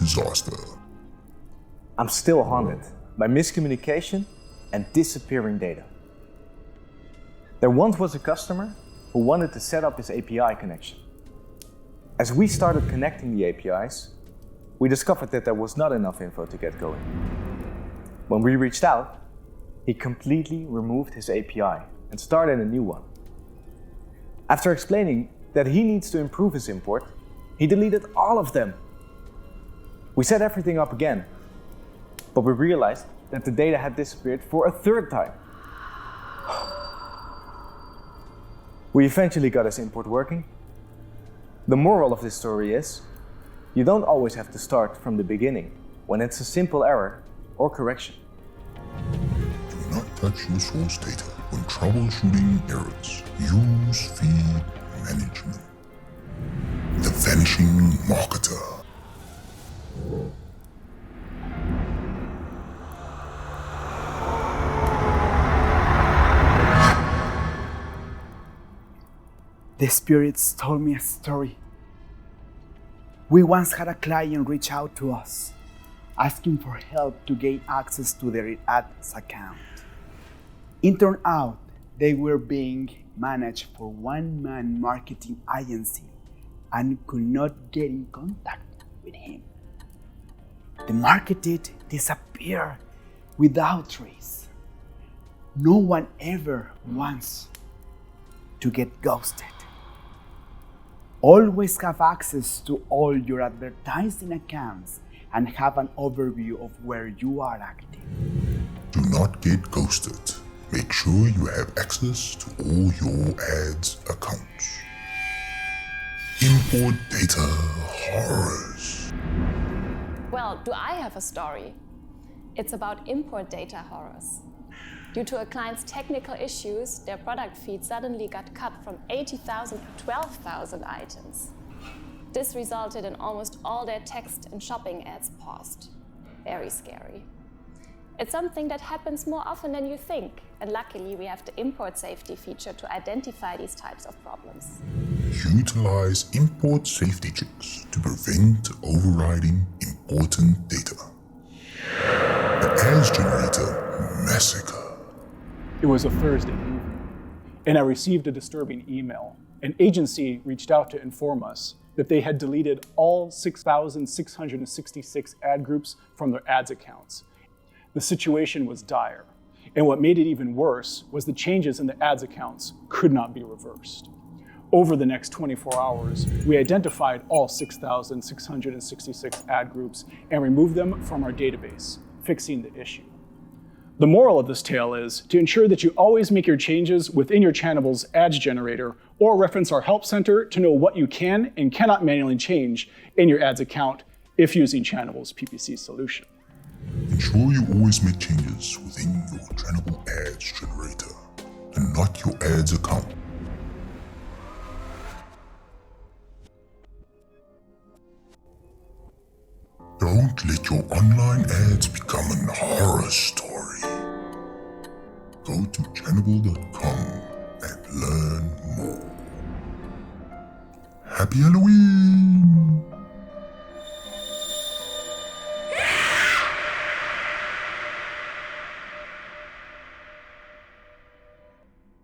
disaster. I'm still haunted by miscommunication and disappearing data. There once was a customer who wanted to set up his API connection. As we started connecting the APIs, we discovered that there was not enough info to get going. When we reached out, he completely removed his API and started a new one. After explaining that he needs to improve his import, he deleted all of them. We set everything up again, but we realized that the data had disappeared for a third time. We eventually got his import working. The moral of this story is, you don't always have to start from the beginning when it's a simple error or correction. Do not touch your source data when troubleshooting errors. Use feed management. The Vanishing Marketer. The spirits told me a story. We once had a client reach out to us, asking for help to gain access to their Ads account. It turned out they were being managed for one-man marketing agency and could not get in contact with him. The marketer disappeared without trace. No one ever wants to get ghosted. Always have access to all your advertising accounts and have an overview of where you are active. Do not get ghosted. Make sure you have access to all your ads accounts. Import data horrors. Well, do I have a story? It's about import data horrors. Due to a client's technical issues, their product feed suddenly got cut from 80,000 to 12,000 items. This resulted in almost all their text and shopping ads paused. Very scary. It's something that happens more often than you think, and luckily we have the import safety feature to identify these types of problems. Utilize import safety checks to prevent overriding important data. The Ads Generator Massacre. It was a Thursday evening, and I received a disturbing email. An agency reached out to inform us that they had deleted all 6,666 ad groups from their ads accounts. The situation was dire, and what made it even worse was the changes in the ads accounts could not be reversed. Over the next 24 hours, we identified all 6,666 ad groups and removed them from our database, fixing the issue. The moral of this tale is to ensure that you always make your changes within your Channable's Ads Generator or reference our help center to know what you can and cannot manually change in your ads account if using Channable's PPC solution. Ensure you always make changes within your Channable Ads Generator and not your ads account. Don't let your online ads become a horror story. Go to channable.com and learn more. Happy Halloween!